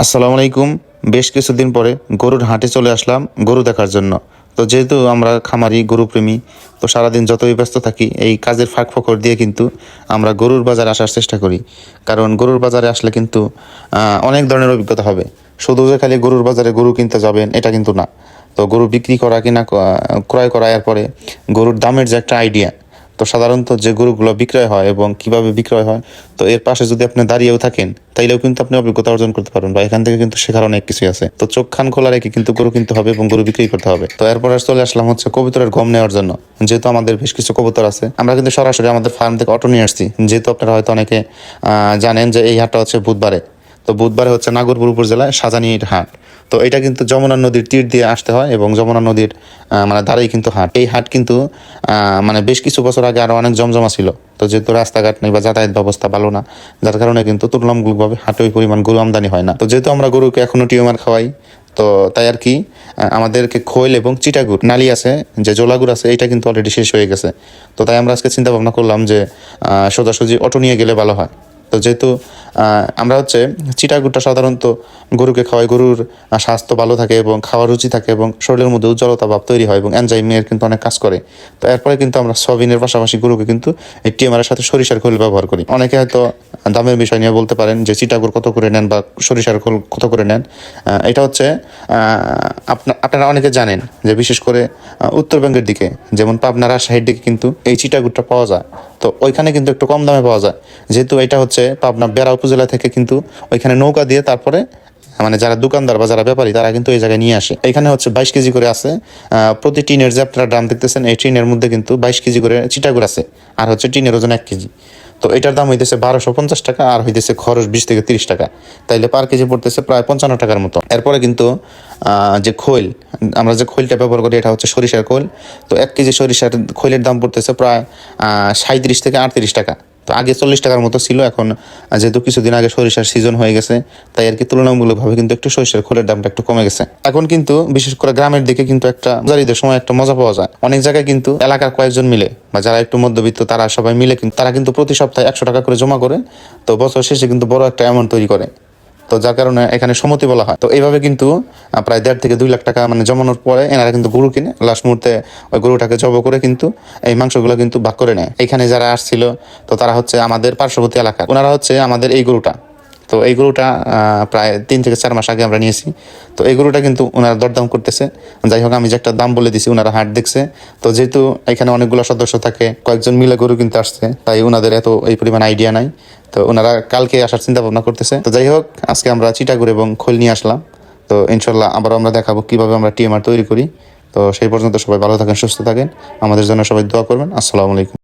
আসসালামু আলাইকুম। বেশ কিছুদিন পরে গরুর হাটে চলে আসলাম গরু দেখার জন্য। তো যেহেতু আমরা খামারি গরুপ্রেমী, তো সারাদিন যতই ব্যস্ত থাকি এই কাজের ফাঁক ফোকর দিয়ে কিন্তু আমরা গরুর বাজারে আসার চেষ্টা করি। কারণ গরুর বাজারে আসলে কিন্তু অনেক ধরনের অভিজ্ঞতা হবে। শুধু যে খালি গরুর বাজারে গরু কিনতে যাবেন এটা কিন্তু না। তো গরু বিক্রি করা কিনা ক্রয় করা, এরপরে গরুর দামের যে একটা আইডিয়া, তো সাধারণত যে গরুগুলো বিক্রয় হয় এবং কিভাবে বিক্রয় হয়, তো এর পাশে যদি আপনি দাঁড়িয়েও থাকেন তাইলেও কিন্তু আপনি অভিজ্ঞতা অর্জন করতে পারবেন, বা এখান থেকে কিন্তু শেখার অনেক কিছুই আছে। তো চোখ কান খোলা রেখে কিন্তু গরু কিনতে হবে এবং গরু বিক্রি করতে হবে। তো এরপর চলে আসলাম হচ্ছে কবুতরের গম নেওয়ার জন্য। যেহেতু আমাদের বেশ কিছু কবুতর আছে, আমরা কিন্তু সরাসরি আমাদের ফার্ম থেকে অটো নিয়ে আসছি। যেহেতু আপনারা হয়তো অনেকে জানেন যে এই হাটটা হচ্ছে বুধবারে। তো বুধবারে হচ্ছে নাগরপুর উপজেলায় সাজানির হাট। তো এটা কিন্তু যমুনা নদীর তীর দিয়ে আসতে হয় এবং যমুনা নদীর মানে ধারেই কিন্তু হাট। এই হাট কিন্তু মানে বেশ কিছু বছর আগে আরো অনেক জমজমা ছিল। তো যেহেতু রাস্তাঘাট নেই বা যাতায়াত ব্যবস্থা ভালো না, যার কারণে কিন্তু তুলনামূলকভাবে হাটে ওই পরিমাণ গরু আমদানি হয় না। তো যেহেতু আমরা গরুকে এখনো টিউমার খাওয়াই, তো তাই আর কি আমাদেরকে খৈল এবং চিটাগুড় নালি আছে, যে জোলাগুড় আছে, এটা কিন্তু অলরেডি শেষ হয়ে গেছে। তো তাই আমরা আজকে চিন্তা ভাবনা করলাম যে সোজাসুজি অটো নিয়ে গেলে ভালো হয়। তো যেহেতু আমরা হচ্ছে চিটাগুড়টা সাধারণত গরুকে খাওয়াই, গরুর স্বাস্থ্য ভালো থাকে এবং খাওয়ার রুচি থাকে এবং শরীরের মধ্যে উজ্জ্বলতা ভাব তৈরি হয় এবং এনজাইমের কিন্তু অনেক কাজ করে। তো এরপরে কিন্তু আমরা সয়াবিনের পাশাপাশি গরুকে কিন্তু এই টিএমআরের সাথে সরিষার খোল ব্যবহার করি। অনেকে হয়তো দামের বিষয় নিয়ে বলতে পারেন যে চিটাগুড় কত করে নেন বা সরিষার খোল কত করে নেন। এটা হচ্ছে আপনারা অনেকে জানেন যে বিশেষ করে উত্তরবঙ্গের দিকে, যেমন পাবনা রাজশাহীর দিকে কিন্তু এই চিটাগুড়টা পাওয়া যায়। তো ওইখানে কিন্তু একটু কম দামে পাওয়া যায়, যেহেতু এটা হচ্ছে পাবনা বেড়া উপজেলা থেকে কিন্তু ওইখানে নৌকা দিয়ে তারপরে মানে যারা দোকানদার বা যারা ব্যাপারী তারা কিন্তু এই জায়গায় নিয়ে আসে। এখানে হচ্ছে 22 কেজি করে আছে। প্রতি টিনের যে আপনারা দাম দেখতেছেন, এই টিনের মধ্যে কিন্তু 22 কেজি করে চিটাগুড় আছে, আর হচ্ছে টিনের ওজন 1 কেজি। তো এটার দাম হইতেছে 1250 টাকা, আর হইতেছে খরচ 20 থেকে 30 টাকা। তাইলে পার কেজি পড়তেছে প্রায় 55 টাকার মতো। এরপরে কিন্তু যে খৈল, আমরা যে খৈলটা ব্যবহার করি এটা হচ্ছে সরিষার খৈল। তো 1 কেজি সরিষার খৈলের দাম পড়তেছে প্রায় 37 থেকে 38 টাকা। তো আগে 40 টাকার মতো ছিল, এখন যেহেতু কিছুদিন আগে সরিষার সিজন হয়ে গেছে, তাই আর কি তুলনামূলকভাবে কিন্তু একটু সরিষার খোলের দামটা একটু কমে গেছে। এখন কিন্তু বিশেষ করে গ্রামের দিকে কিন্তু একটা জারিদের সময় একটা মজা পাওয়া যায়। অনেক জায়গায় কিন্তু এলাকার কয়েকজন মিলে বা যারা একটু মধ্যবিত্ত তারা সবাই মিলে কিন্তু তারা কিন্তু প্রতি সপ্তাহে 100 টাকা করে জমা করে, তো বছর শেষে কিন্তু বড় একটা অ্যামাউন্ট তৈরি করে। তো যার কারণে এখানে সমতি বলা হয়। তো এইভাবে কিন্তু প্রায় 1.5 থেকে 2 লাখ টাকা মানে জমানোর পরে এনারা কিন্তু গরু কিনে লাস্ট মুহূর্তে ওই গরুটাকে জব করে কিন্তু এই মাংসগুলো কিন্তু ভাগ করে নেয়। এখানে যারা আসছিল, তো তারা হচ্ছে আমাদের পার্শ্ববর্তী এলাকা, ওনারা হচ্ছে আমাদের এই গরুটা, তো এই গরুটা প্রায় 3 থেকে 4 মাস আগে আমরা নিয়েছি। তো এই গরুটা কিন্তু ওনারা দরদাম করতেছে। যাই হোক, আমি যে একটা দাম বলে দিছি, ওনারা হাট দেখছে। তো যেহেতু এখানে অনেকগুলো সদস্য থাকে, কয়েকজন মিলে গরু কিনতে আসছে, তাই ওনাদের এত এই পরিমাণ আইডিয়া নাই। তো ওনারা কালকে আসার চিন্তা ভাবনা করতেছে। তো যাই হোক, আজকে আমরা চিটাগুড় এবং খোল নিয়ে আসলাম। তো ইনশাল্লাহ আবারও আমরা দেখাবো কিভাবে আমরা টিএমআর তৈরি করি। তো সেই পর্যন্ত সবাই ভালো থাকেন, সুস্থ থাকেন, আমাদের জন্য সবাই দোয়া করবেন। আসসালামু আলাইকুম।